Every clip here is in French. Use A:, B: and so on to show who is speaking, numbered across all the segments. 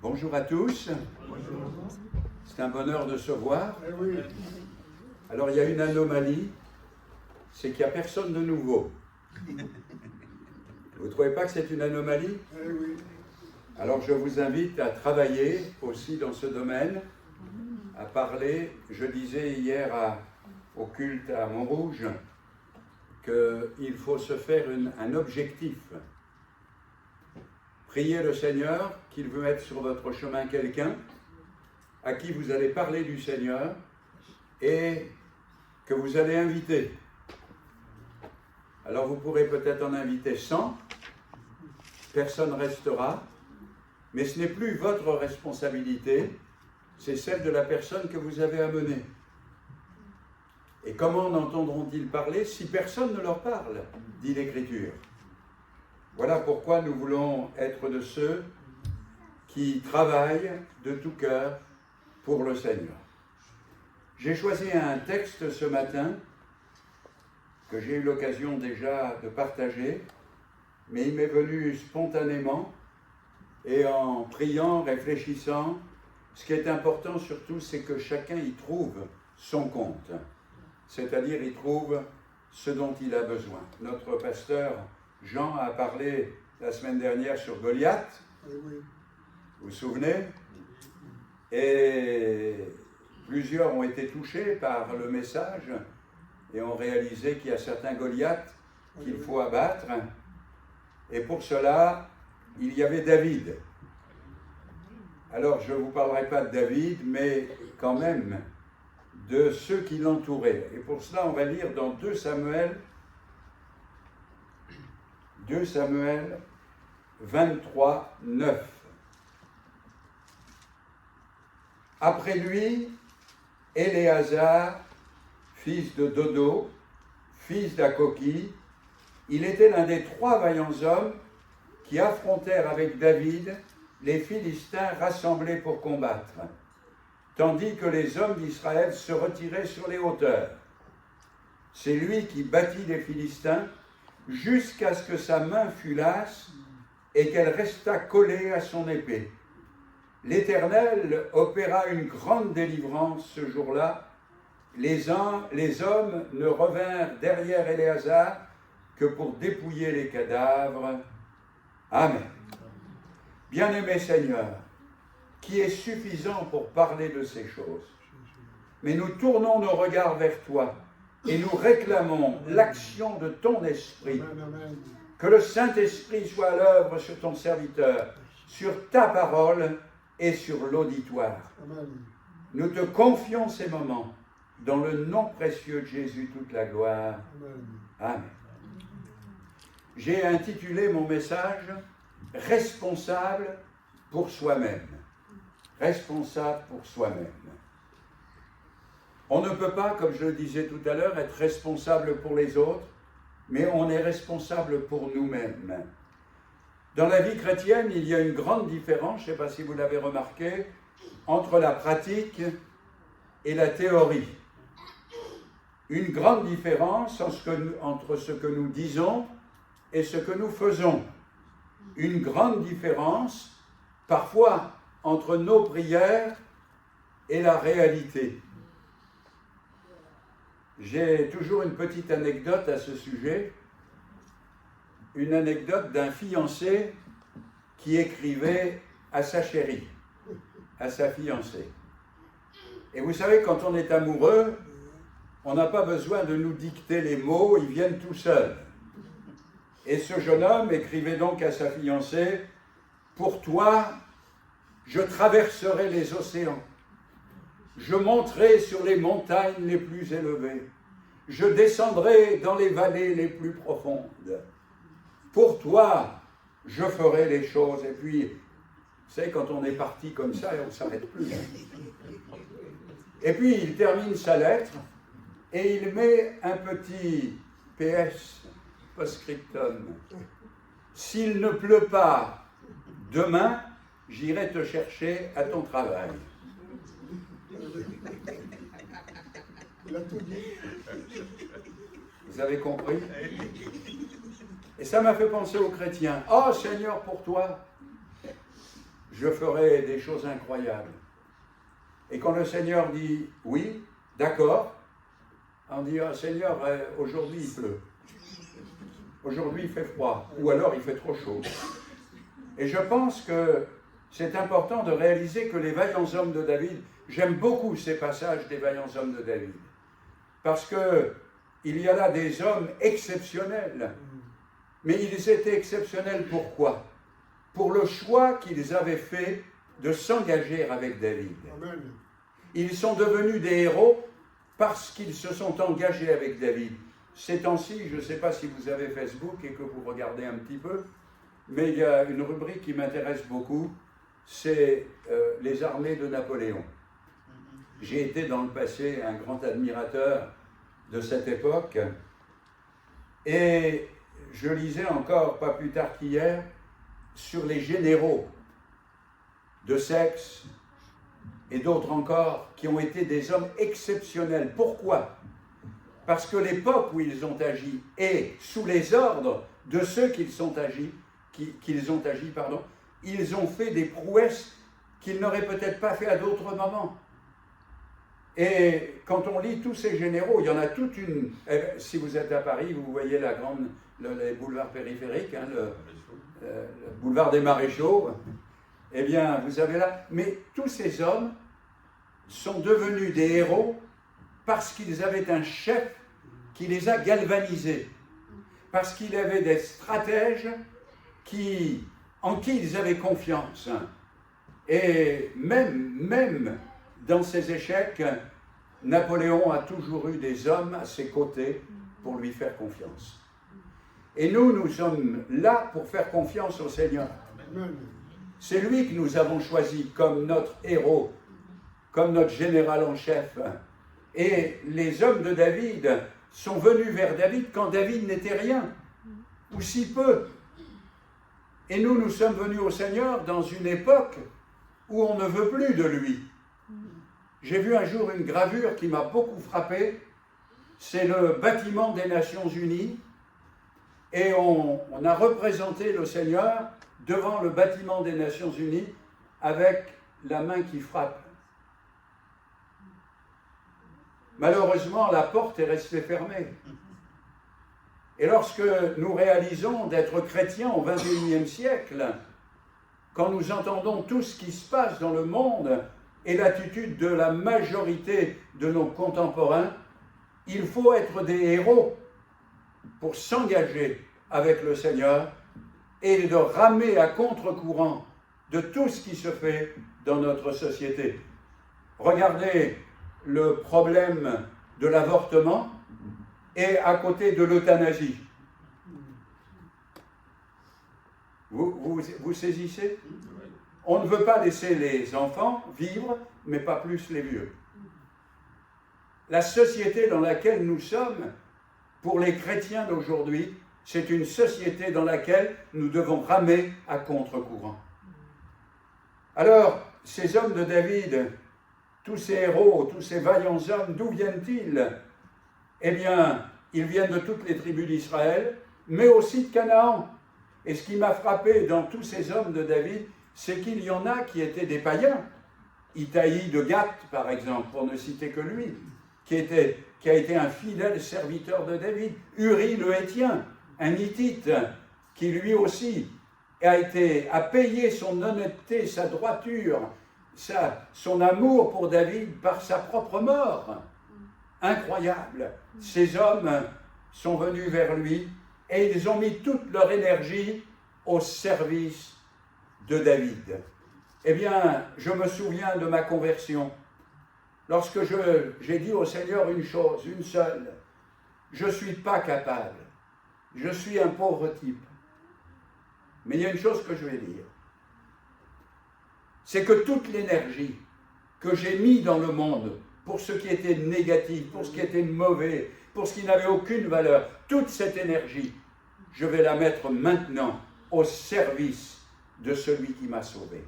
A: Bonjour à tous.
B: Bonjour.
A: C'est un bonheur de se voir.
B: Eh oui.
A: Alors il y a une anomalie, c'est qu'il n'y a personne de nouveau. Vous ne trouvez pas que c'est une anomalie?
B: Eh oui.
A: Alors je vous invite à travailler aussi dans ce domaine, à parler. Je disais hier au culte à Montrouge qu'il faut se faire un objectif. Priez le Seigneur qu'il veut mettre sur votre chemin quelqu'un à qui vous allez parler du Seigneur et que vous allez inviter. Alors vous pourrez peut-être en inviter 100, personne restera, mais ce n'est plus votre responsabilité, c'est celle de la personne que vous avez amenée. Et comment en entendront-ils parler si personne ne leur parle, dit l'Écriture. Voilà pourquoi nous voulons être de ceux qui travaillent de tout cœur pour le Seigneur. J'ai choisi un texte ce matin que j'ai eu l'occasion déjà de partager, mais il m'est venu spontanément et en priant, réfléchissant. Ce qui est important surtout, c'est que chacun y trouve son compte, c'est-à-dire y trouve ce dont il a besoin. Notre pasteur Jean a parlé la semaine dernière sur Goliath, vous vous souvenez? Et plusieurs ont été touchés par le message et ont réalisé qu'il y a certains Goliaths qu'il faut abattre. Et pour cela, il y avait David. Alors, je ne vous parlerai pas de David, mais quand même de ceux qui l'entouraient. Et pour cela, on va lire dans 2 Samuel 23, 9. Après lui, Éléazar, fils de Dodo, fils d'Akoki, il était l'un des 3 vaillants hommes qui affrontèrent avec David les Philistins rassemblés pour combattre, tandis que les hommes d'Israël se retiraient sur les hauteurs. C'est lui qui battit les Philistins jusqu'à ce que sa main fût lasse et qu'elle restât collée à son épée. L'Éternel opéra une grande délivrance ce jour-là. Les hommes ne revinrent derrière Éléazar que pour dépouiller les cadavres. Amen. Bien-aimé Seigneur, qui est suffisant pour parler de ces choses, mais nous tournons nos regards vers toi et nous réclamons l'action de ton esprit. Que le Saint-Esprit soit à l'œuvre sur ton serviteur, sur ta parole et sur l'auditoire. Nous te confions ces moments. Dans le nom précieux de Jésus, toute la gloire. Amen. J'ai intitulé mon message « Responsable pour soi-même ». Responsable pour soi-même. On ne peut pas, comme je le disais tout à l'heure, être responsable pour les autres, mais on est responsable pour nous-mêmes. Dans la vie chrétienne, il y a une grande différence, je ne sais pas si vous l'avez remarqué, entre la pratique et la théorie. Une grande différence entre ce que nous disons et ce que nous faisons. Une grande différence, parfois, entre nos prières et la réalité. J'ai toujours une petite anecdote à ce sujet, une anecdote d'un fiancé qui écrivait à sa chérie, à sa fiancée. Et vous savez, quand on est amoureux, on n'a pas besoin de nous dicter les mots, ils viennent tout seuls. Et ce jeune homme écrivait donc à sa fiancée, « Pour toi, je traverserai les océans, je monterai sur les montagnes les plus élevées, je descendrai dans les vallées les plus profondes. Pour toi, je ferai les choses. » Et puis, vous savez, quand on est parti comme ça, on ne s'arrête plus. Et puis, il termine sa lettre et il met un petit PS, post-scriptum. « S'il ne pleut pas demain, j'irai te chercher à ton travail. » Vous avez compris? Et ça m'a fait penser aux chrétiens. « Oh Seigneur, pour toi, je ferai des choses incroyables. Et quand le Seigneur dit oui, d'accord, on dit ah, Seigneur, aujourd'hui il pleut, aujourd'hui il fait froid, ou alors il fait trop chaud. Et je pense que c'est important de réaliser que les vaillants hommes de David, j'aime beaucoup ces passages des vaillants hommes de David, parce qu'il y a là des hommes exceptionnels. Mais ils étaient exceptionnels pourquoi? Pour le choix qu'ils avaient fait de s'engager avec David.
B: Amen.
A: Ils sont devenus des héros parce qu'ils se sont engagés avec David. Ces temps-ci, je ne sais pas si vous avez Facebook et que vous regardez un petit peu, mais il y a une rubrique qui m'intéresse beaucoup, c'est les armées de Napoléon. J'ai été dans le passé un grand admirateur de cette époque et je lisais encore, pas plus tard qu'hier, sur les généraux de Saxe et d'autres encore qui ont été des hommes exceptionnels. Pourquoi? Parce que l'époque où ils ont agi et sous les ordres de ceux qu'ils ont agi, ils ont fait des prouesses qu'ils n'auraient peut-être pas fait à d'autres moments. Et quand on lit tous ces généraux, il y en a toute une... Si vous êtes à Paris, vous voyez les boulevards périphériques, hein, le boulevard des Maréchaux, eh bien, vous avez là... Mais tous ces hommes sont devenus des héros parce qu'ils avaient un chef qui les a galvanisés, parce qu'il avait des stratèges en qui ils avaient confiance. Et même dans ses échecs, Napoléon a toujours eu des hommes à ses côtés pour lui faire confiance. Et nous sommes là pour faire confiance au Seigneur. C'est lui que nous avons choisi comme notre héros, comme notre général en chef. Et les hommes de David sont venus vers David quand David n'était rien, ou si peu. Et nous sommes venus au Seigneur dans une époque où on ne veut plus de lui. J'ai vu un jour une gravure qui m'a beaucoup frappé, c'est le bâtiment des Nations Unies, et on a représenté le Seigneur devant le bâtiment des Nations Unies avec la main qui frappe. Malheureusement, la porte est restée fermée. Et lorsque nous réalisons d'être chrétiens au XXIe siècle, quand nous entendons tout ce qui se passe dans le monde et l'attitude de la majorité de nos contemporains, il faut être des héros pour s'engager avec le Seigneur et de ramer à contre-courant de tout ce qui se fait dans notre société. Regardez le problème de l'avortement et à côté de l'euthanasie. Vous saisissez? On ne veut pas laisser les enfants vivre, mais pas plus les vieux. La société dans laquelle nous sommes, pour les chrétiens d'aujourd'hui, c'est une société dans laquelle nous devons ramer à contre-courant. Alors, ces hommes de David, tous ces héros, tous ces vaillants hommes, d'où viennent-ils? Eh bien, ils viennent de toutes les tribus d'Israël, mais aussi de Canaan. Et ce qui m'a frappé dans tous ces hommes de David, c'est qu'il y en a qui étaient des païens. Itaï de Gath, par exemple, pour ne citer que lui, qui a été un fidèle serviteur de David. Uri le Héthien, un Hittite, qui lui aussi a payé son honnêteté, sa droiture, son amour pour David par sa propre mort. Incroyable. Ces hommes sont venus vers lui et ils ont mis toute leur énergie au service de David. Eh bien, je me souviens de ma conversion. Lorsque j'ai dit au Seigneur une chose, une seule, je ne suis pas capable, je suis un pauvre type. Mais il y a une chose que je vais dire, c'est que toute l'énergie que j'ai mise dans le monde, pour ce qui était négatif, pour ce qui était mauvais, pour ce qui n'avait aucune valeur, toute cette énergie, je vais la mettre maintenant au service de celui qui m'a sauvé.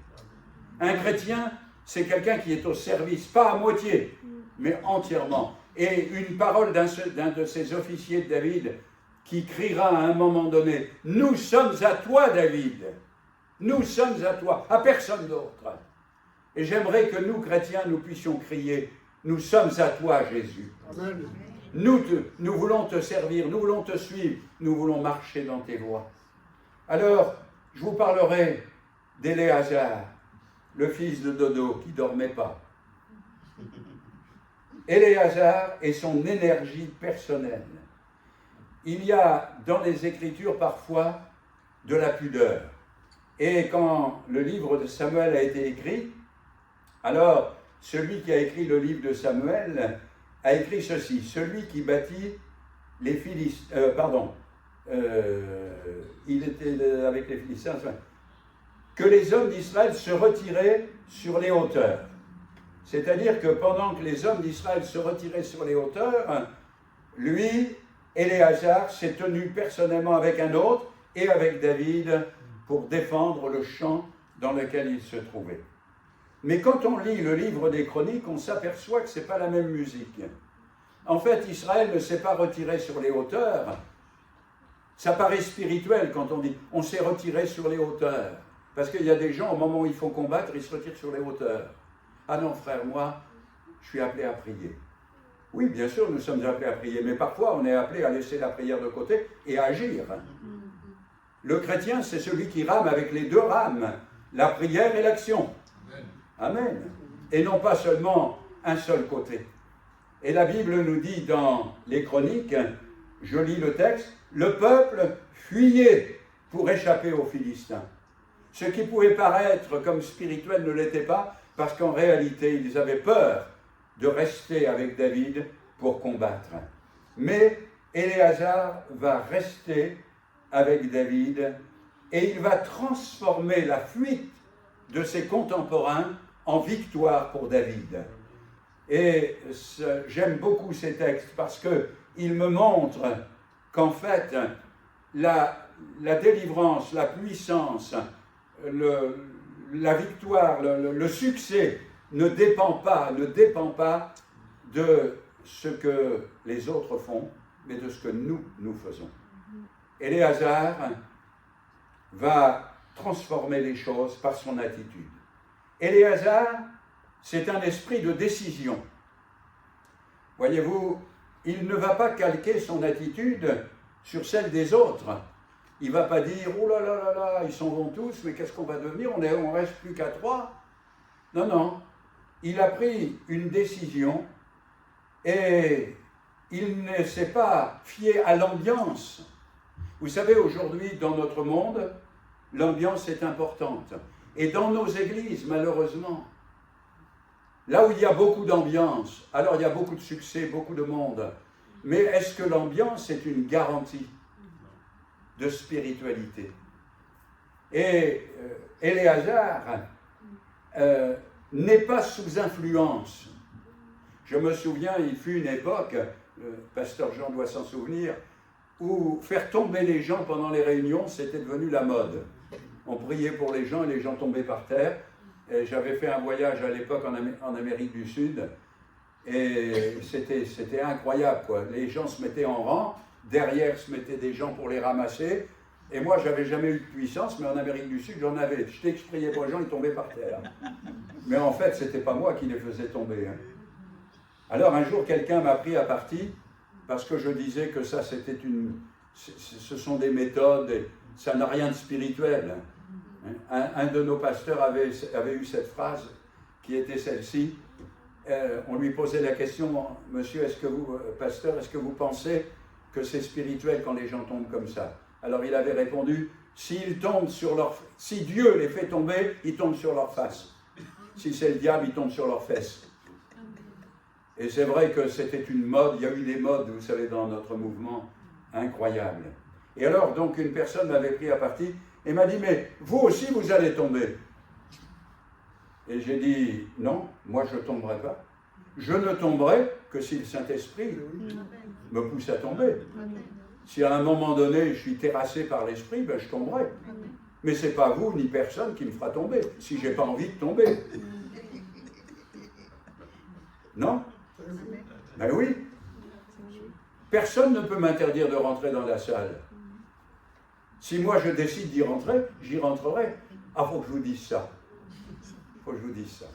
A: Un chrétien, c'est quelqu'un qui est au service, pas à moitié, mais entièrement. Et une parole d'un de ces officiers de David qui criera à un moment donné, « Nous sommes à toi, David !» Nous sommes à toi, à personne d'autre. Et j'aimerais que nous, chrétiens, nous puissions crier, nous sommes à toi, Jésus.
B: Amen.
A: Nous voulons te servir, nous voulons te suivre, nous voulons marcher dans tes voies. Alors, je vous parlerai d'Éléazar, le fils de Dodo, qui ne dormait pas. Éléazar et son énergie personnelle. Il y a dans les Écritures parfois de la pudeur. Et quand le livre de Samuel a été écrit, alors celui qui a écrit le livre de Samuel a écrit ceci: celui qui bâtit les Philistins, il était avec les Philistins, que les hommes d'Israël se retiraient sur les hauteurs. C'est-à-dire que pendant que les hommes d'Israël se retiraient sur les hauteurs, lui, Éléazar, s'est tenu personnellement avec un autre et avec David pour défendre le champ dans lequel il se trouvait. Mais quand on lit le livre des Chroniques, on s'aperçoit que ce n'est pas la même musique. En fait, Israël ne s'est pas retiré sur les hauteurs. Ça paraît spirituel quand on dit « on s'est retiré sur les hauteurs ». Parce qu'il y a des gens, au moment où il faut combattre, ils se retirent sur les hauteurs. Ah non, frère, moi, je suis appelé à prier. Oui, bien sûr, nous sommes appelés à prier, mais parfois on est appelé à laisser la prière de côté et à agir. Le chrétien, c'est celui qui rame avec les deux rames, la prière et l'action. Amen. Et non pas seulement un seul côté. Et la Bible nous dit dans les Chroniques, je lis le texte, le peuple fuyait pour échapper aux Philistins. Ce qui pouvait paraître comme spirituel ne l'était pas, parce qu'en réalité, ils avaient peur de rester avec David pour combattre. Mais Éléazar va rester avec David et il va transformer la fuite de ses contemporains en victoire pour David. Et j'aime beaucoup ces textes parce qu'ils me montrent qu'en fait, la délivrance, la puissance, la victoire, le succès ne dépend pas de ce que les autres font, mais de ce que nous faisons. Éléazar va transformer les choses par son attitude. Éléazar, c'est un esprit de décision. Voyez-vous, il ne va pas calquer son attitude sur celle des autres. Il ne va pas dire « Oh là là là là, ils s'en vont tous, mais qu'est-ce qu'on va devenir? On reste plus qu'à 3. » Non, non. Il a pris une décision et il ne s'est pas fié à l'ambiance. Vous savez, aujourd'hui, dans notre monde, l'ambiance est importante. Et dans nos églises, malheureusement, là où il y a beaucoup d'ambiance, alors il y a beaucoup de succès, beaucoup de monde. Mais est-ce que l'ambiance est une garantie de spiritualité? Et Éléazar n'est pas sous influence. Je me souviens, il fut une époque, pasteur Jean doit s'en souvenir, où faire tomber les gens pendant les réunions, c'était devenu la mode. On priait pour les gens et les gens tombaient par terre. Et j'avais fait un voyage à l'époque en Amérique du Sud et c'était incroyable, quoi. Les gens se mettaient en rang, derrière se mettaient des gens pour les ramasser. Et moi, je n'avais jamais eu de puissance, mais en Amérique du Sud, j'en avais. Dès que je priais pour les gens, ils tombaient par terre. Mais en fait, ce n'était pas moi qui les faisais tomber. Alors un jour, quelqu'un m'a pris à partie parce que je disais que ça, ce sont des méthodes, et ça n'a rien de spirituel. Un de nos pasteurs avait eu cette phrase qui était celle-ci. On lui posait la question, monsieur, pasteur, est-ce que vous pensez que c'est spirituel quand les gens tombent comme ça? Alors il avait répondu, si Dieu les fait tomber, ils tombent sur leur face. Si c'est le diable, ils tombent sur leurs fesses. Et c'est vrai que c'était une mode, il y a eu des modes, vous savez, dans notre mouvement, incroyables. Et alors, donc, une personne m'avait pris à partie et m'a dit, mais vous aussi, vous allez tomber. Et j'ai dit, non, moi je ne tomberai pas. Je ne tomberai que si le Saint-Esprit me pousse à tomber. Si à un moment donné, je suis terrassé par l'Esprit, ben, je tomberai. Mais ce n'est pas vous ni personne qui me fera tomber, si je n'ai pas envie de tomber. Non? Ben oui. Personne ne peut m'interdire de rentrer dans la salle. Si moi je décide d'y rentrer, j'y rentrerai. Ah, faut que je vous dise ça. Faut que je vous dise ça.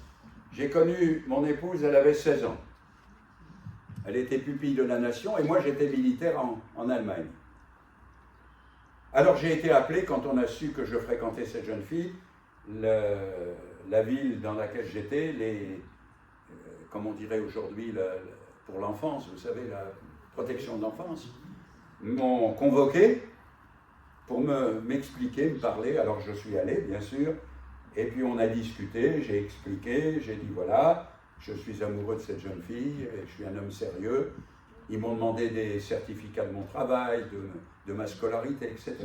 A: J'ai connu mon épouse, elle avait 16 ans. Elle était pupille de la nation et moi j'étais militaire en Allemagne. Alors j'ai été appelé quand on a su que je fréquentais cette jeune fille, la ville dans laquelle j'étais, comme on dirait aujourd'hui pour l'enfance, vous savez, la protection de l'enfance, m'ont convoqué pour m'expliquer, me parler. Alors je suis allé, bien sûr, et puis on a discuté, j'ai expliqué, j'ai dit voilà, je suis amoureux de cette jeune fille, et je suis un homme sérieux. Ils m'ont demandé des certificats de mon travail, de ma scolarité, etc.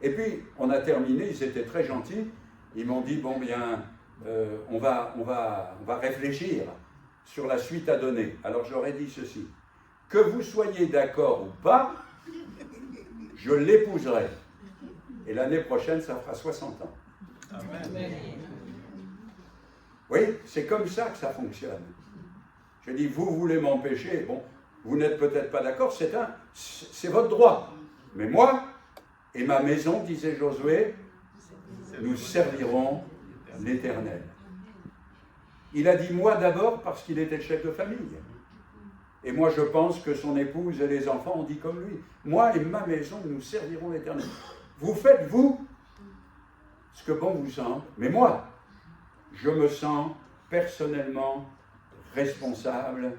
A: Et puis on a terminé, ils étaient très gentils, ils m'ont dit bon bien, on va réfléchir sur la suite à donner. Alors j'aurais dit ceci, que vous soyez d'accord ou pas, je l'épouserai. Et l'année prochaine, ça fera 60 ans. Amen. Oui, c'est comme ça que ça fonctionne. Je dis, vous voulez m'empêcher, bon, vous n'êtes peut-être pas d'accord, c'est votre droit. Mais moi et ma maison, disait Josué, nous servirons l'Éternel. Il a dit moi d'abord parce qu'il était le chef de famille. Et moi je pense que son épouse et les enfants ont dit comme lui. Moi et ma maison, nous servirons l'Éternel. Vous faites, vous, ce que bon vous semble, mais moi, je me sens personnellement responsable.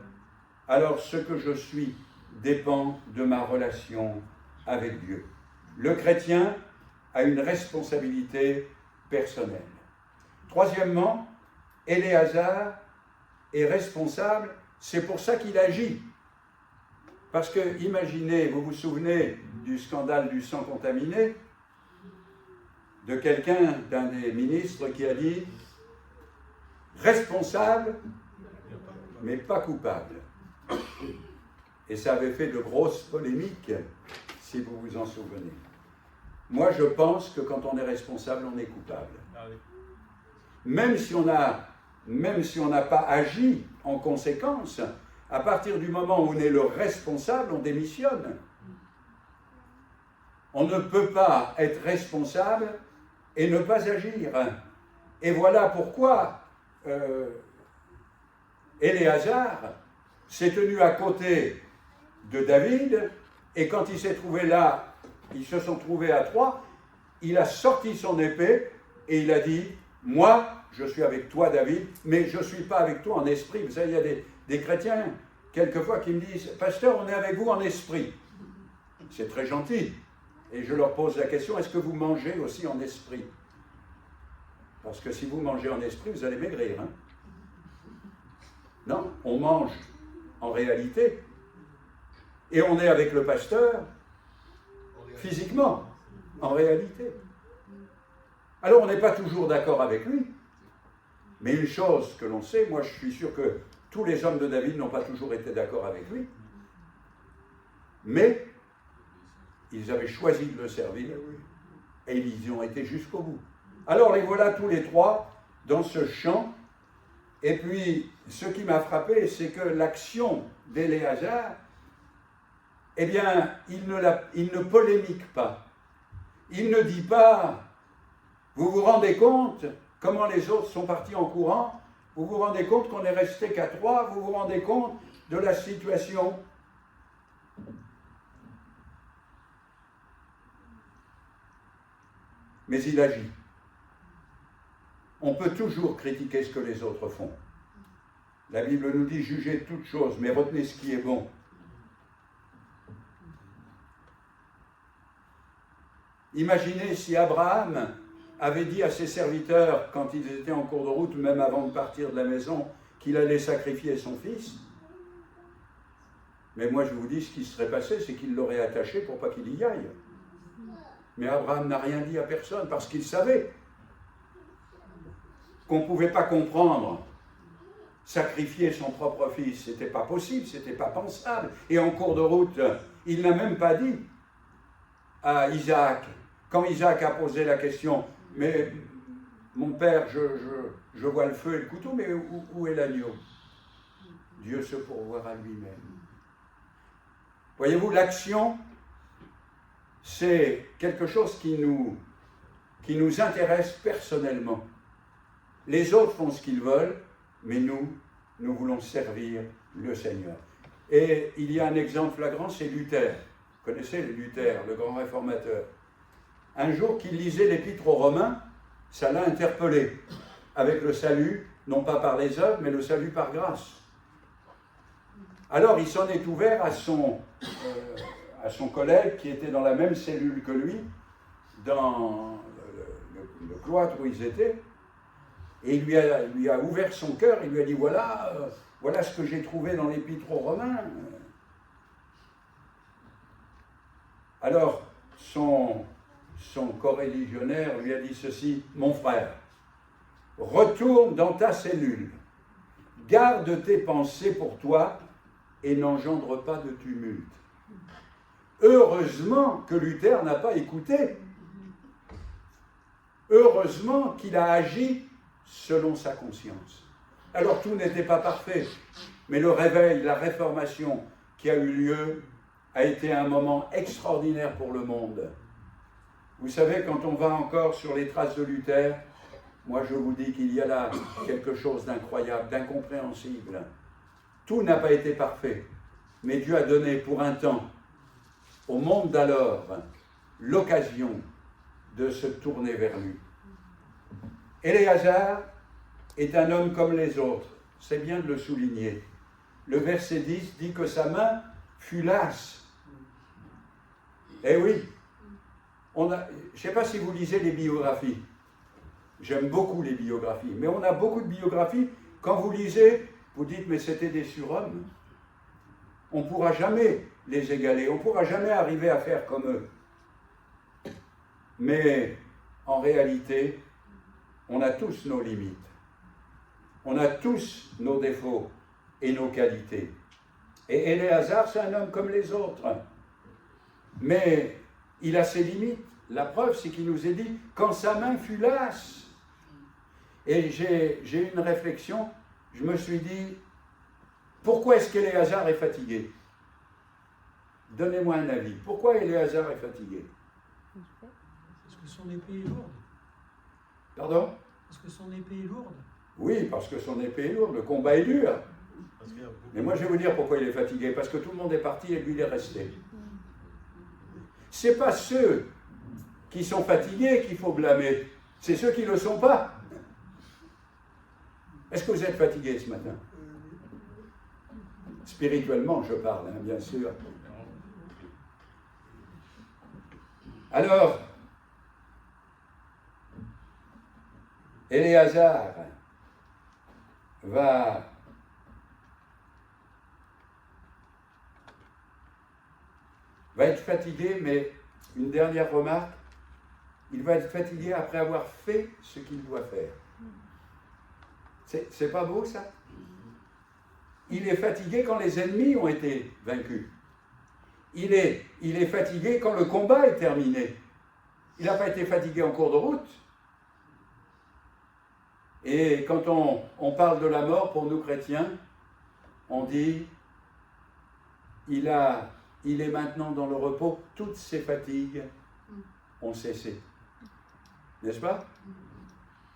A: Alors ce que je suis dépend de ma relation avec Dieu. Le chrétien a une responsabilité personnelle. Troisièmement, Éléazar est responsable, c'est pour ça qu'il agit. Parce que, imaginez, vous vous souvenez du scandale du sang contaminé, de quelqu'un, d'un des ministres qui a dit responsable, mais pas coupable. Et ça avait fait de grosses polémiques, si vous vous en souvenez. Moi, je pense que quand on est responsable, on est coupable. Même si on n'a pas agi en conséquence, à partir du moment où on est le responsable, on démissionne. On ne peut pas être responsable et ne pas agir. Et voilà pourquoi Éléazar s'est tenu à côté de David, et quand il s'est trouvé là, ils se sont trouvés à trois, il a sorti son épée et il a dit « Moi, je suis avec toi, David, mais je ne suis pas avec toi en esprit. » Vous savez, il y a des chrétiens, quelquefois, qui me disent « Pasteur, on est avec vous en esprit. » C'est très gentil. Et je leur pose la question, est-ce que vous mangez aussi en esprit? Parce que si vous mangez en esprit, vous allez maigrir. Hein? Non, on mange en réalité. Et on est avec le pasteur physiquement, en réalité. Alors on n'est pas toujours d'accord avec lui. Mais une chose que l'on sait, moi je suis sûr que tous les hommes de David n'ont pas toujours été d'accord avec lui. Mais ils avaient choisi de le servir et ils y ont été jusqu'au bout. Alors les voilà tous les trois dans ce chant. Et puis ce qui m'a frappé, c'est que l'action d'Éléazar, eh bien, il ne polémique pas. Il ne dit pas, vous vous rendez compte comment les autres sont partis en courant, vous vous rendez compte qu'on est resté qu'à trois, vous vous rendez compte de la situation. Mais il agit. On peut toujours critiquer ce que les autres font. La Bible nous dit, jugez toutes choses, mais retenez ce qui est bon. Imaginez si Abraham avait dit à ses serviteurs, quand ils étaient en cours de route, même avant de partir de la maison, qu'il allait sacrifier son fils. Mais moi je vous dis, ce qui serait passé, c'est qu'il l'aurait attaché pour pas qu'il y aille. Mais Abraham n'a rien dit à personne, parce qu'il savait qu'on ne pouvait pas comprendre. Sacrifier son propre fils, c'était pas possible, c'était pas pensable. Et en cours de route, il n'a même pas dit à Isaac, quand Isaac a posé la question, mais mon père, je vois le feu et le couteau, mais où est l'agneau? Dieu se pourvoira lui-même. Voyez-vous, l'action, c'est quelque chose qui nous qui nous intéresse personnellement. Les autres font ce qu'ils veulent, mais nous voulons servir le Seigneur. Et il y a un exemple flagrant, c'est Luther. Vous connaissez Luther, le grand réformateur. Un jour qu'il lisait l'Épître aux Romains, ça l'a interpellé, avec le salut, non pas par les œuvres, mais le salut par grâce. Alors il s'en est ouvert à son collègue qui était dans la même cellule que lui, dans le cloître où ils étaient, et il lui a ouvert son cœur, il lui a dit voilà ce que j'ai trouvé dans l'Épître aux Romains. Alors son coreligionnaire lui a dit ceci: mon frère, retourne dans ta cellule, garde tes pensées pour toi et n'engendre pas de tumulte. Heureusement que Luther n'a pas écouté. Heureusement qu'il a agi selon sa conscience. Alors tout n'était pas parfait, mais le réveil, la réformation qui a eu lieu a été un moment extraordinaire pour le monde. Vous savez, quand on va encore sur les traces de Luther, moi je vous dis qu'il y a là quelque chose d'incroyable, d'incompréhensible. Tout n'a pas été parfait, mais Dieu a donné pour un temps au monde d'alors l'occasion de se tourner vers lui. Éléazar est un homme comme les autres, c'est bien de le souligner. Le verset 10 dit que sa main fut lasse. Eh oui, je ne sais pas si vous lisez les biographies, j'aime beaucoup les biographies, mais on a beaucoup de biographies, quand vous lisez, vous dites mais c'était des surhommes. On ne pourra jamais les égaler, on ne pourra jamais arriver à faire comme eux. Mais en réalité, on a tous nos limites. On a tous nos défauts et nos qualités. Et Éléazar, c'est un homme comme les autres. Mais il a ses limites. La preuve, c'est qu'il nous est dit, quand sa main fut lasse. Et j'ai eu une réflexion, je me suis dit, pourquoi est-ce qu'Éléazar est fatigué? Donnez-moi un avis. Pourquoi Éléazar est fatigué?
B: Parce que son épée est lourde.
A: Pardon?
B: Parce que son épée est lourde.
A: Oui, parce que son épée est lourde, le combat est dur. Mais moi, je vais vous dire pourquoi il est fatigué. Parce que tout le monde est parti et lui, il est resté. Ce n'est pas ceux qui sont fatigués qu'il faut blâmer. C'est ceux qui ne le sont pas. Est-ce que vous êtes fatigué ce matin? Spirituellement, je parle, hein, bien sûr. Alors, Éléazar va être fatigué, mais une dernière remarque, il va être fatigué après avoir fait ce qu'il doit faire. C'est pas beau ça? Il est fatigué quand les ennemis ont été vaincus. Il est fatigué quand le combat est terminé. Il n'a pas été fatigué en cours de route. Et quand on parle de la mort pour nous chrétiens, on dit il est maintenant dans le repos, toutes ses fatigues ont cessé. N'est-ce pas?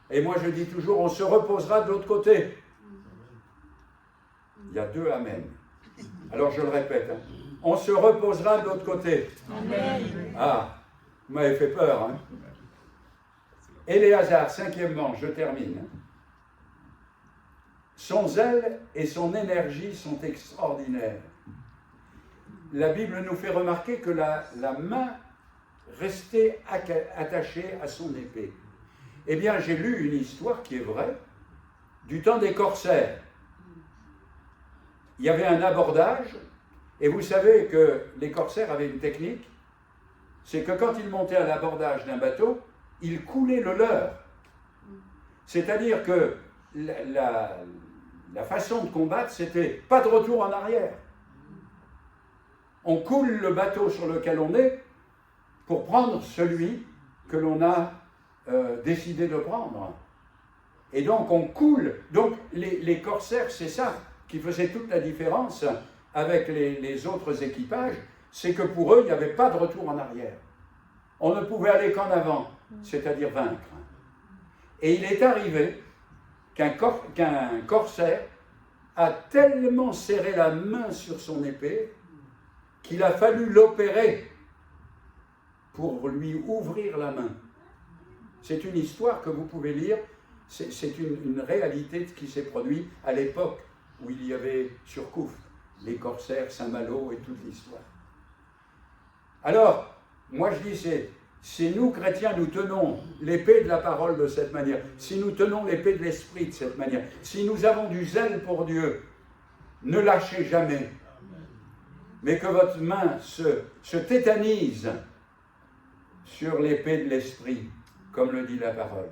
A: Et moi je dis toujours, on se reposera de l'autre côté. Il y a deux amen. Alors je le répète, hein. On se reposera de l'autre côté. Amen. Ah, vous m'avez fait peur. Hein. Éléazar, cinquièmement, je termine. Son zèle et son énergie sont extraordinaires. La Bible nous fait remarquer que la main restait attachée à son épée. Eh bien, j'ai lu une histoire qui est vraie, du temps des corsaires. Il y avait un abordage, et vous savez que les corsaires avaient une technique, c'est que quand ils montaient à l'abordage d'un bateau, ils coulaient le leur. C'est-à-dire que la façon de combattre, c'était pas de retour en arrière. On coule le bateau sur lequel on est pour prendre celui que l'on a décidé de prendre. Et donc on coule. Donc les corsaires, c'est ça qui faisait toute la différence avec les autres équipages, c'est que pour eux, il n'y avait pas de retour en arrière. On ne pouvait aller qu'en avant. c'est-à-dire vaincre. Et il est arrivé qu'un corsaire a tellement serré la main sur son épée qu'il a fallu l'opérer pour lui ouvrir la main. C'est une histoire que vous pouvez lire, c'est une réalité qui s'est produite à l'époque où il y avait Surcouf, les corsaires, Saint-Malo et toute l'histoire. Alors, moi je dis, si nous chrétiens, nous tenons l'épée de la parole de cette manière, si nous tenons l'épée de l'esprit de cette manière, si nous avons du zèle pour Dieu, ne lâchez jamais, mais que votre main se tétanise sur l'épée de l'esprit, comme le dit la parole.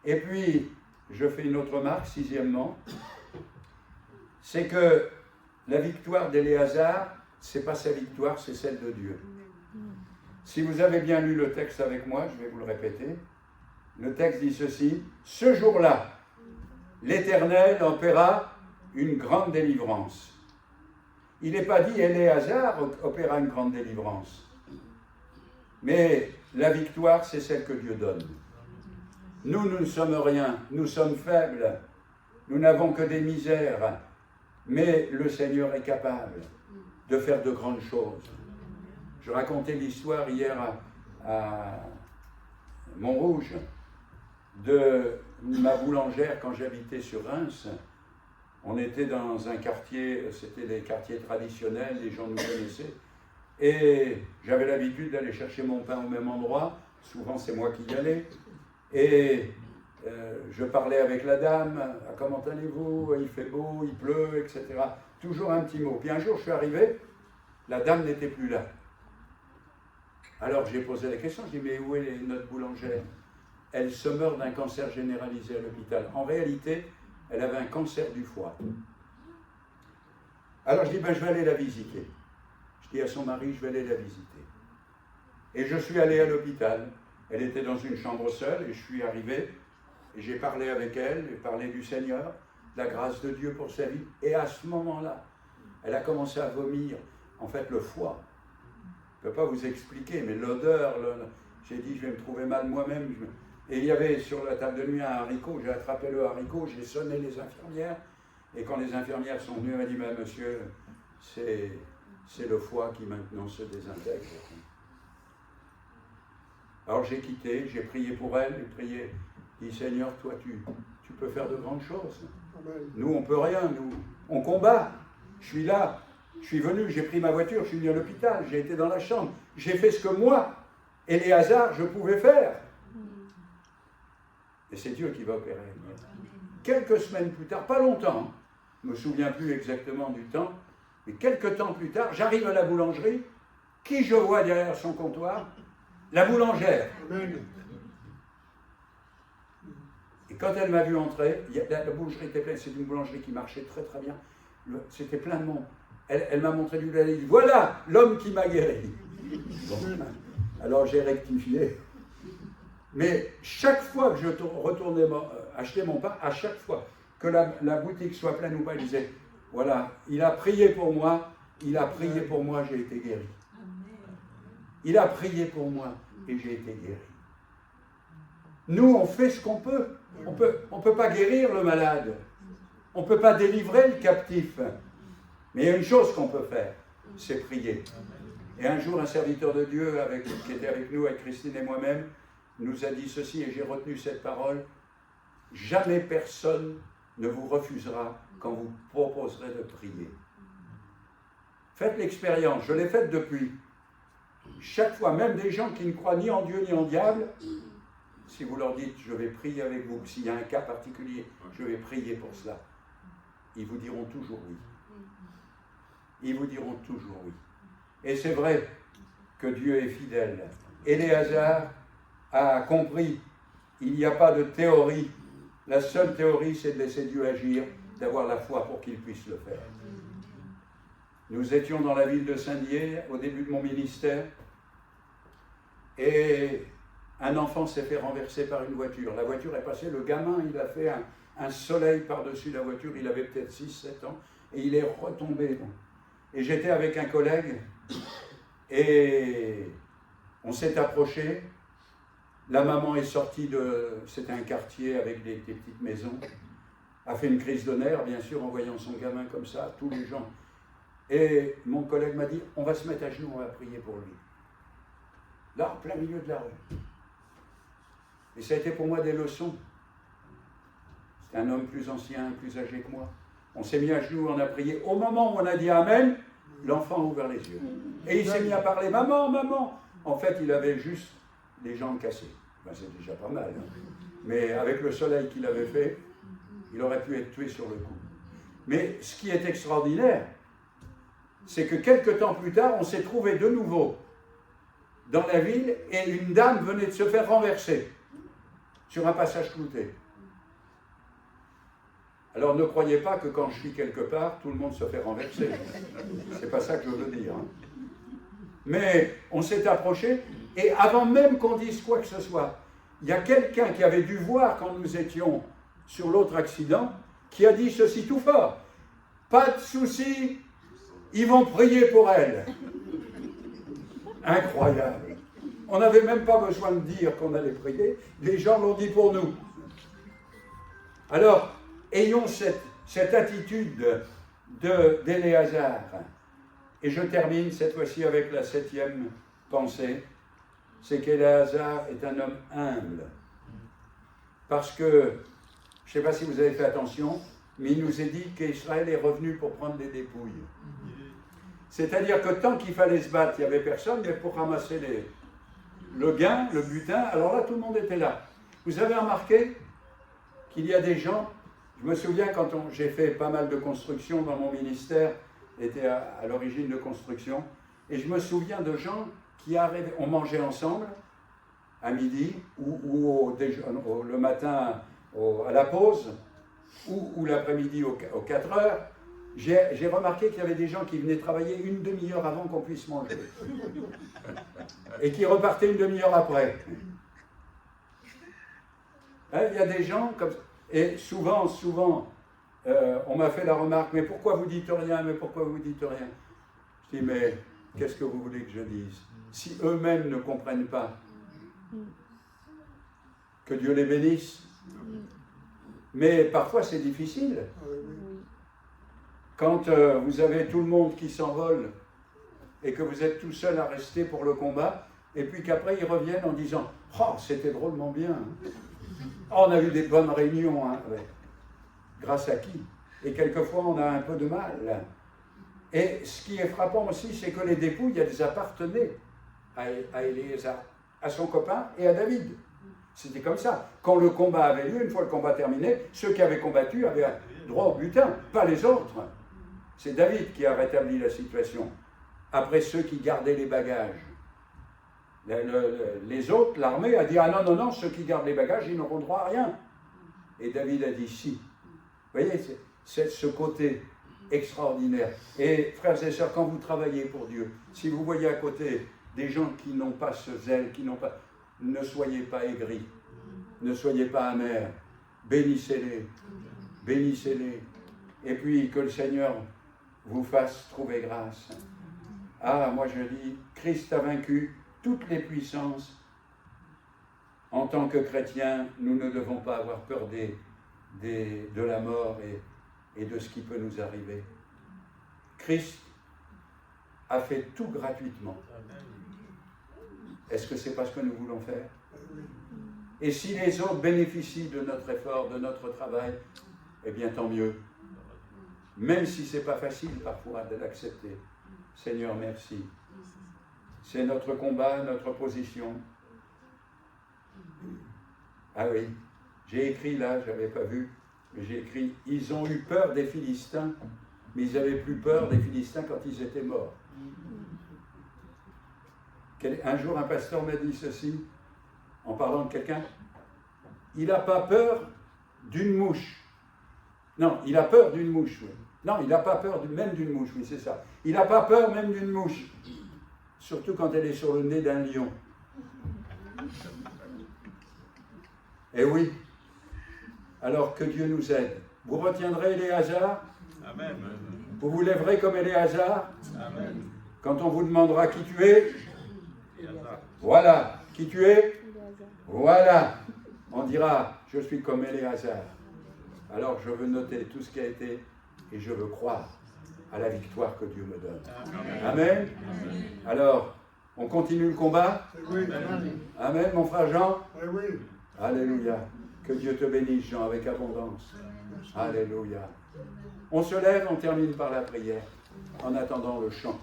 A: Et puis, je fais une autre remarque, sixièmement, c'est que la victoire d'Éléazar, ce n'est pas sa victoire, c'est celle de Dieu. Si vous avez bien lu le texte avec moi, je vais vous le répéter, le texte dit ceci: ce jour-là, l'Éternel opéra une grande délivrance. Il n'est pas dit Éléazar opéra une grande délivrance, mais la victoire, c'est celle que Dieu donne. Nous ne sommes rien, nous sommes faibles, nous n'avons que des misères, mais le Seigneur est capable de faire de grandes choses. Je racontais l'histoire hier à Montrouge de ma boulangère quand j'habitais sur Reims. On était dans un quartier, c'était les quartiers traditionnels, les gens nous connaissaient. Et j'avais l'habitude d'aller chercher mon pain au même endroit. Souvent, c'est moi qui y allais. Et je parlais avec la dame. « Comment allez-vous? Il fait beau, il pleut, etc. » Toujours un petit mot. Puis un jour, je suis arrivé, la dame n'était plus là. Alors j'ai posé la question, je dis, mais où est notre boulangère? Elle se meurt d'un cancer généralisé à l'hôpital. En réalité, elle avait un cancer du foie. Alors je dis, je vais aller la visiter. Je dis à son mari, je vais aller la visiter. Et je suis allé à l'hôpital. Elle était dans une chambre seule et je suis arrivé et j'ai parlé avec elle, j'ai parlé du Seigneur, de la grâce de Dieu pour sa vie. Et à ce moment-là, elle a commencé à vomir, en fait, le foie. Je ne peux pas vous expliquer, mais l'odeur, j'ai dit, je vais me trouver mal moi-même. Et il y avait sur la table de nuit un haricot, j'ai attrapé le haricot, j'ai sonné les infirmières, et quand les infirmières sont venues, elle m'a dit, mais monsieur, c'est le foie qui maintenant se désintègre. Alors j'ai quitté, j'ai prié pour elle, j'ai prié, dit, Seigneur, toi tu peux faire de grandes choses. Nous on peut rien, nous on combat, je suis là. Je suis venu, j'ai pris ma voiture, je suis venu à l'hôpital, j'ai été dans la chambre, j'ai fait ce que moi, Éléazar, je pouvais faire. Et c'est Dieu qui va opérer. Quelques semaines plus tard, pas longtemps, je ne me souviens plus exactement du temps, mais quelques temps plus tard, j'arrive à la boulangerie, qui je vois derrière son comptoir? La boulangère. Et quand elle m'a vu entrer, la boulangerie était pleine, c'est une boulangerie qui marchait très très bien, c'était plein de monde. Elle m'a montré du lait, elle a dit, voilà l'homme qui m'a guéri. Bon, alors j'ai rectifié. Mais chaque fois que je retournais acheter mon pain, à chaque fois que la boutique soit pleine ou pas, il disait, voilà, il a prié pour moi, j'ai été guéri. Il a prié pour moi et j'ai été guéri. Nous, on fait ce qu'on peut. On peut pas guérir le malade. On ne peut pas délivrer le captif. Mais il y a une chose qu'on peut faire, c'est prier. Et un jour, un serviteur de Dieu qui était avec nous, avec Christine et moi-même, nous a dit ceci, et j'ai retenu cette parole: jamais personne ne vous refusera quand vous proposerez de prier. Faites l'expérience, je l'ai faite depuis. Chaque fois, même des gens qui ne croient ni en Dieu ni en diable, si vous leur dites, je vais prier avec vous, s'il y a un cas particulier, je vais prier pour cela, ils vous diront toujours oui. Ils vous diront toujours oui. Et c'est vrai que Dieu est fidèle. Éléazar a compris, il n'y a pas de théorie. La seule théorie, c'est de laisser Dieu agir, d'avoir la foi pour qu'il puisse le faire. Nous étions dans la ville de Saint-Dié, au début de mon ministère, et un enfant s'est fait renverser par une voiture. La voiture est passée, le gamin, il a fait un soleil par-dessus la voiture, il avait peut-être 6-7 ans, et il est retombé. Et j'étais avec un collègue, et on s'est approché, La maman est sortie c'était un quartier avec des petites maisons, a fait une crise de nerfs, bien sûr, en voyant son gamin comme ça, tous les gens. Et mon collègue m'a dit, on va se mettre à genoux, on va prier pour lui. Là, en plein milieu de la rue. Et ça a été pour moi des leçons. C'était un homme plus ancien, plus âgé que moi. On s'est mis à genoux, on a prié. Au moment où on a dit Amen, l'enfant a ouvert les yeux. Et il s'est mis à parler, maman, maman. En fait, il avait juste les jambes cassées. Ben, c'est déjà pas mal. Hein. Mais avec le soleil qu'il avait fait, il aurait pu être tué sur le coup. Mais ce qui est extraordinaire, c'est que quelques temps plus tard, on s'est trouvé de nouveau dans la ville et une dame venait de se faire renverser sur un passage clouté. Alors ne croyez pas que quand je suis quelque part, tout le monde se fait renverser. C'est pas ça que je veux dire. Hein. Mais on s'est approché et avant même qu'on dise quoi que ce soit, il y a quelqu'un qui avait dû voir quand nous étions sur l'autre accident, qui a dit ceci tout fort. Pas de souci, ils vont prier pour elle. Incroyable. On n'avait même pas besoin de dire qu'on allait prier, les gens l'ont dit pour nous. Alors, ayons cette attitude d'Éléazar. Et je termine cette fois-ci avec la 7e pensée, c'est qu'Éléazar est un homme humble. Parce que, je ne sais pas si vous avez fait attention, mais il nous est dit qu'Israël est revenu pour prendre des dépouilles. C'est-à-dire que tant qu'il fallait se battre, il n'y avait personne, mais pour ramasser le gain, le butin, alors là, tout le monde était là. Vous avez remarqué qu'il y a des gens, je me souviens quand j'ai fait pas mal de construction dans mon ministère, était à l'origine de construction, et je me souviens de gens qui arrivaient, on mangeait ensemble, à midi, ou le matin à la pause, ou l'après-midi aux 4 heures, j'ai remarqué qu'il y avait des gens qui venaient travailler une demi-heure avant qu'on puisse manger. Et qui repartaient une demi-heure après. Hein, il y a des gens comme ça. Et souvent, on m'a fait la remarque, mais pourquoi vous dites rien, mais pourquoi vous dites rien? Je dis, mais qu'est-ce que vous voulez que je dise? Si eux-mêmes ne comprennent pas, que Dieu les bénisse. Mais parfois c'est difficile. Quand vous avez tout le monde qui s'envole et que vous êtes tout seul à rester pour le combat, et puis qu'après ils reviennent en disant « Oh, c'était drôlement bien. Oh, on a eu des bonnes réunions. Hein. » Ouais. Grâce à qui? Et quelquefois on a un peu de mal. Et ce qui est frappant aussi, c'est que les dépouilles, elles appartenaient à Éléazar, à son copain et à David. C'était comme ça. Quand le combat avait lieu, une fois le combat terminé, ceux qui avaient combattu avaient droit au butin, pas les autres. C'est David qui a rétabli la situation. Après ceux qui gardaient les bagages. Les autres, l'armée a dit « Ah non, non, non, ceux qui gardent les bagages, ils n'auront droit à rien. » Et David a dit « Si. » Vous voyez, c'est ce côté extraordinaire. Et frères et sœurs, quand vous travaillez pour Dieu, si vous voyez à côté des gens qui n'ont pas ce zèle, qui n'ont pas... Ne soyez pas aigris, ne soyez pas amers, bénissez-les, bénissez-les. Et puis que le Seigneur vous fasse trouver grâce. Ah, moi je dis, Christ a vaincu toutes les puissances. En tant que chrétiens, nous ne devons pas avoir peur de la mort et de ce qui peut nous arriver. Christ a fait tout gratuitement. Est-ce que c'est pas ce que nous voulons faire? Et si les autres bénéficient de notre effort, de notre travail, eh bien tant mieux. Même si ce n'est pas facile parfois de l'accepter. Seigneur, merci. C'est notre combat, notre position. Ah oui, j'ai écrit là, je n'avais pas vu, mais j'ai écrit, ils ont eu peur des Philistins, mais ils n'avaient plus peur des Philistins quand ils étaient morts. Un jour, un pasteur m'a dit ceci, en parlant de quelqu'un, il n'a pas peur d'une mouche. Non, il a peur d'une mouche, oui. Non, il n'a pas peur même d'une mouche, oui, c'est ça. Il n'a pas peur même d'une mouche, surtout quand elle est sur le nez d'un lion. Eh oui, alors que Dieu nous aide. Vous retiendrez Éléazar?
C: Amen.
A: Vous vous lèverez comme Éléazar?
C: Amen.
A: Quand on vous demandera qui tu es?
C: Éléazar.
A: Voilà, qui tu es? Voilà. On dira, je suis comme Éléazar. Alors je veux noter tout ce qui a été et je veux croire à la victoire que Dieu me donne. Amen. Alors, on continue le combat?
C: Oui.
A: Amen, mon frère Jean?
C: Oui.
A: Alléluia. Que Dieu te bénisse, Jean, avec abondance. Alléluia. On se lève, on termine par la prière, en attendant le chant.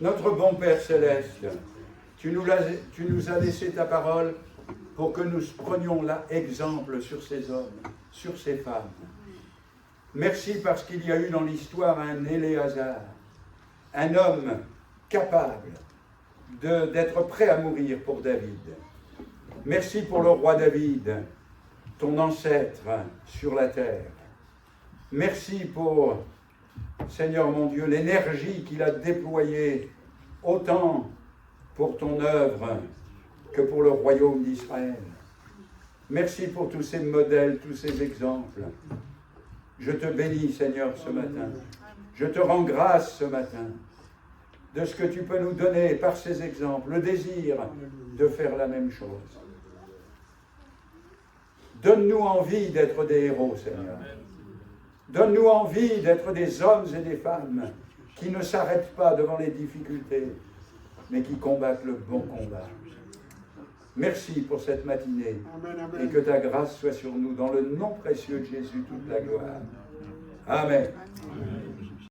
A: Notre bon Père Céleste, tu nous as laissé ta parole pour que nous prenions l'exemple sur ces hommes, sur ces femmes. Merci parce qu'il y a eu dans l'histoire un Éléazar, un homme capable d'être prêt à mourir pour David. Merci pour le roi David, ton ancêtre sur la terre. Merci pour, Seigneur mon Dieu, l'énergie qu'il a déployée autant pour ton œuvre que pour le royaume d'Israël. Merci pour tous ces modèles, tous ces exemples. Je te bénis, Seigneur, ce matin. Je te rends grâce ce matin de ce que tu peux nous donner par ces exemples, le désir de faire la même chose. Donne-nous envie d'être des héros, Seigneur. Donne-nous envie d'être des hommes et des femmes qui ne s'arrêtent pas devant les difficultés, mais qui combattent le bon combat. Merci pour cette matinée et que ta grâce soit sur nous. Dans le nom précieux de Jésus, toute la gloire. Amen.